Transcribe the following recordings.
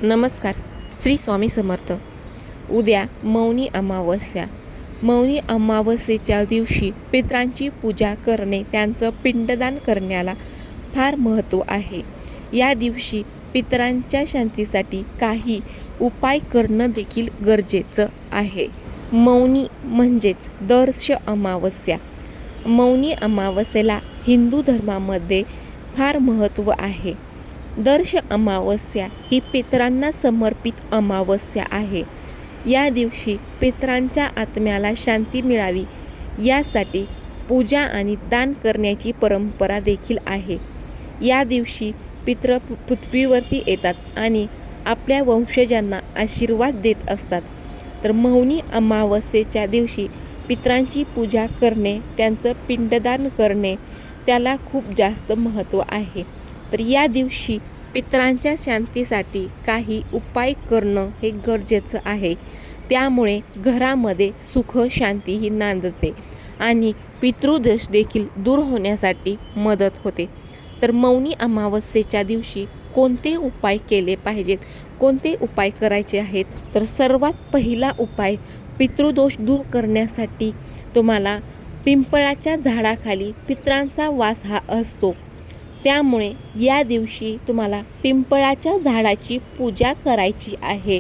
नमस्कार. श्री स्वामी समर्थ. उद्या मौनी अमावस्या. मौनी अमावस्येच्या दिवशी पितरांची पूजा करणे, त्यांचं पिंडदान करण्याला फार महत्त्व आहे. या दिवशी पितरांच्या शांतीसाठी काही उपाय करणं देखील गरजेचं आहे. मौनी म्हणजेच दर्श अमावस्या. मौनी अमावस्येला हिंदू धर्मामध्ये फार महत्त्व आहे. दर्श अमावस्या ही पितरांना समर्पित अमावस्या आहे. या दिवशी पितरांच्या आत्म्याला शांती मिळावी यासाठी पूजा आणि दान करण्याची परंपरा देखील आहे. या दिवशी पितृ पृथ्वीवरती येतात आणि आपल्या वंशजांना आशीर्वाद देत असतात. तर मौनी अमावस्येच्या दिवशी पितरांची पूजा करणे, त्यांचं पिंडदान करणे, त्याला खूप जास्त महत्त्व आहे. तर या दिवशी पितरांच्या शांतीसाठी काही उपाय करणं हे गरजेचं आहे. त्यामुळे घरामध्ये सुख शांतीही नांदते आणि पितृदोष देखील दूर होण्यासाठी मदत होते. तर मौनी अमावस्येच्या दिवशी कोणते उपाय केले पाहिजेत, कोणते उपाय करायचे आहेत? तर सर्वात पहिला उपाय पितृदोष दूर करण्यासाठी तुम्हाला पिंपळाच्या झाडाखाली पितरांचा वास हा असतो. त्यामुळे या दिवशी तुम्हाला पिंपळाच्या झाडाची पूजा करायची आहे.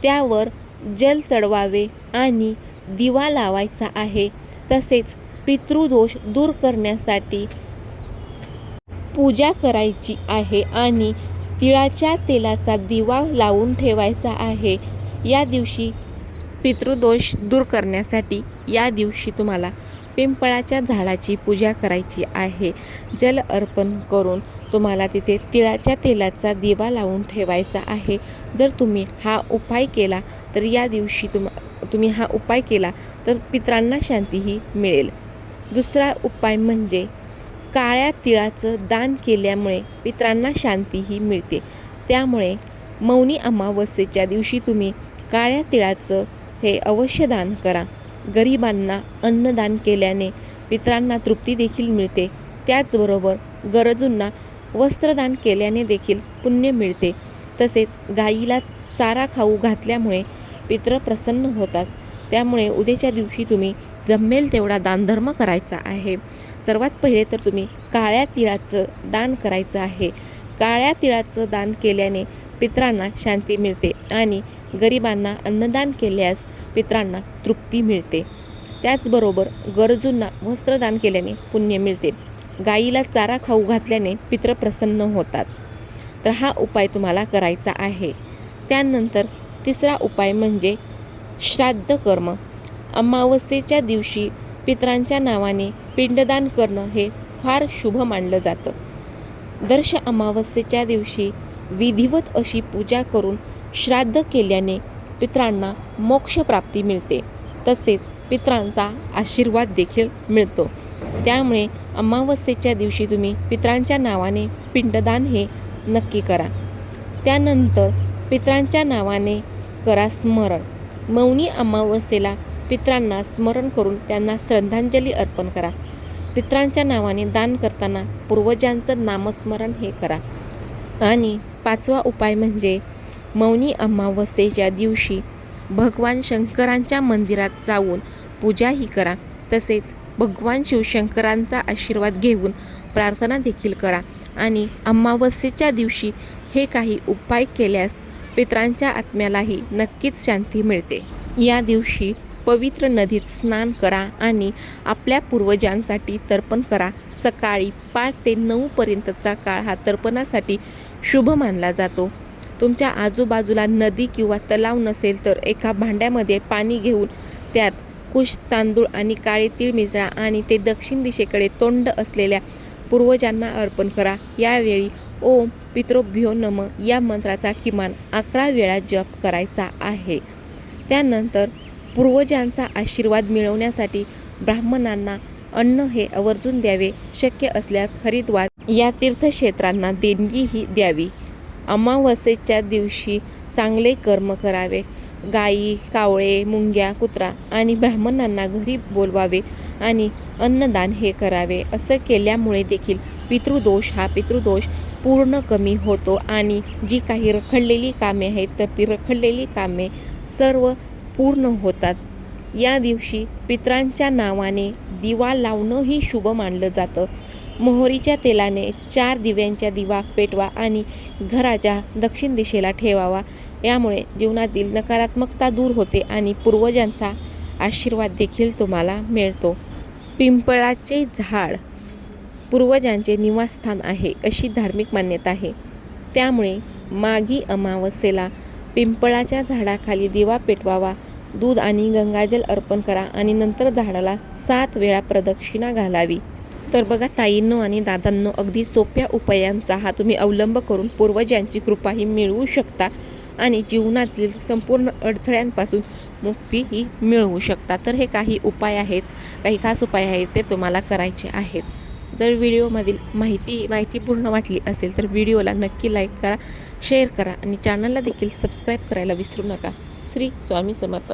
त्यावर जल चढवावे आणि दिवा लावायचा आहे. तसेच पितृदोष दूर करण्यासाठी पूजा करायची आहे आणि तिळाच्या तेलाचा दिवा लावून ठेवायचा आहे. या दिवशी पितृदोष दूर करण्यासाठी या दिवशी तुम्हाला पिंपळाच्या झाडाची पूजा करायची आहे. जल अर्पण करून तुम्हाला तिथे तिळाच्या तेलाचा दिवा लावून ठेवायचा आहे. जर तुम्ही हा उपाय केला तर या दिवशी तुम्ही हा उपाय केला तर पितरांना शांतीही मिळेल. दुसरा उपाय म्हणजे काळ्या तिळाचं दान केल्यामुळे पितरांना शांतीही मिळते. त्यामुळे मौनी अमावस्येच्या दिवशी तुम्ही काळ्या तिळाचं हे अवश्य दान करा. गरिबांना अन्नदान केल्याने पितरांना तृप्ती देखील मिळते. त्याचबरोबर गरजूंना वस्त्रदान केल्याने देखील पुण्य मिळते. तसेच गाईला चारा खाऊ घातल्यामुळे पितृ प्रसन्न होतात. त्यामुळे उद्याच्या दिवशी तुम्ही जमेल तेवढा दानधर्म करायचा आहे. सर्वात पहिले तर तुम्ही काळ्या तिळाचं दान करायचं आहे. काळ्या तिळाचं दान केल्याने पितरांना शांती मिळते आणि गरिबांना अन्नदान केल्यास पितरांना तृप्ती मिळते. त्याचबरोबर गरजूंना वस्त्रदान केल्याने पुण्य मिळते. गाईला चारा खाऊ घातल्याने पितृ प्रसन्न होतात. तर हा उपाय तुम्हाला करायचा आहे. त्यानंतर तिसरा उपाय म्हणजे श्राद्ध कर्म. अमावस्येच्या दिवशी पितरांच्या नावाने पिंडदान करणं हे फार शुभ मानलं जातं. दर्श अमावस्येच्या दिवशी विधिवत अशी पूजा करून श्राद्ध केल्याने पितरांना मोक्षप्राप्ती मिळते. तसेच पितरांचा आशीर्वाद देखील मिळतो. त्यामुळे अमावस्येच्या दिवशी तुम्ही पितरांच्या नावाने पिंडदान हे नक्की करा. त्यानंतर पितरांच्या नावाने करा स्मरण. मौनी अमावस्येला पितरांना स्मरण करून त्यांना श्रद्धांजली अर्पण करा. पितरांच्या नावाने दान करताना पूर्वजांचं नामस्मरण हे करा. आणि पाचवा उपाय म्हणजे मौनी अमावस्येच्या दिवशी भगवान शंकरांच्या मंदिरात जाऊन पूजाही करा. तसेच भगवान शिवशंकरांचा आशीर्वाद घेऊन प्रार्थना देखील करा. आणि अमावस्येच्या दिवशी हे काही उपाय केल्यास पितरांच्या आत्म्यालाही नक्कीच शांती मिळते. या दिवशी पवित्र नदीत स्नान करा आणि आपल्या पूर्वजांसाठी तर्पण करा. सकाळी 5 ते 9 पर्यंतचा काळ हा तर्पणासाठी शुभ मानला जातो. तुमच्या आजूबाजूला नदी किंवा तलाव नसेल तर एका भांड्यामध्ये पाणी घेऊन त्यात कुश, तांदूळ आणि काळे तीळ मिसळा आणि ते दक्षिण दिशेकडे तोंड असलेल्या पूर्वजांना अर्पण करा. यावेळी ओम पितृभ्यो नमः या मंत्राचा किमान 11 वेळा जप करायचा आहे. त्यानंतर पूर्वजांचा आशीर्वाद मिळवण्यासाठी ब्राह्मणांना अन्न हे आवर्जून द्यावे. शक्य असल्यास हरिद्वार या तीर्थक्षेत्रांना देणगीही द्यावी. अमावस्येच्या दिवशी चांगले कर्म करावे. गायी, कावळे, मुंग्या, कुत्रा आणि ब्राह्मणांना घरी बोलवावे आणि अन्नदान हे करावे. असं केल्यामुळे देखील पितृदोष पूर्ण कमी होतो आणि जी काही रखडलेली कामे आहेत तर ती रखडलेली कामे सर्व पूर्ण होतात. या दिवशी पितरांच्या नावाने दिवा लावणंही शुभ मानलं जातं. मोहरीच्या तेलाने 4 दिव्यांचा दिवा पेटवा आणि घराच्या दक्षिण दिशेला ठेवावा. यामुळे जीवनातील नकारात्मकता दूर होते आणि पूर्वजांचा आशीर्वाद देखील तुम्हाला मिळतो. पिंपळाचे झाड पूर्वजांचे निवासस्थान आहे अशी धार्मिक मान्यता आहे. त्यामुळे माघी अमावस्येला पिंपळाच्या झाडाखाली दिवा पेटवावा. दूध आणि गंगाजल अर्पण करा आणि नंतर झाडाला 7 वेळा प्रदक्षिणा घालावी. तर बघा ताईंनो आणि दादांनो, अगदी सोप्या उपायांचा हा तुम्ही अवलंब करून पूर्वजांची कृपाही मिळवू शकता आणि जीवनातील संपूर्ण अडथळ्यांपासून मुक्तीही मिळवू शकता. तर हे काही उपाय आहेत, काही खास उपाय आहेत ते तुम्हाला करायचे आहेत. जर व्हिडिओमधील माहितीपूर्ण वाटली असेल तर व्हिडिओला नक्की लाईक करा, शेअर करा आणि चॅनलला देखील सबस्क्राईब करायला विसरू नका. श्री स्वामी समर्थ.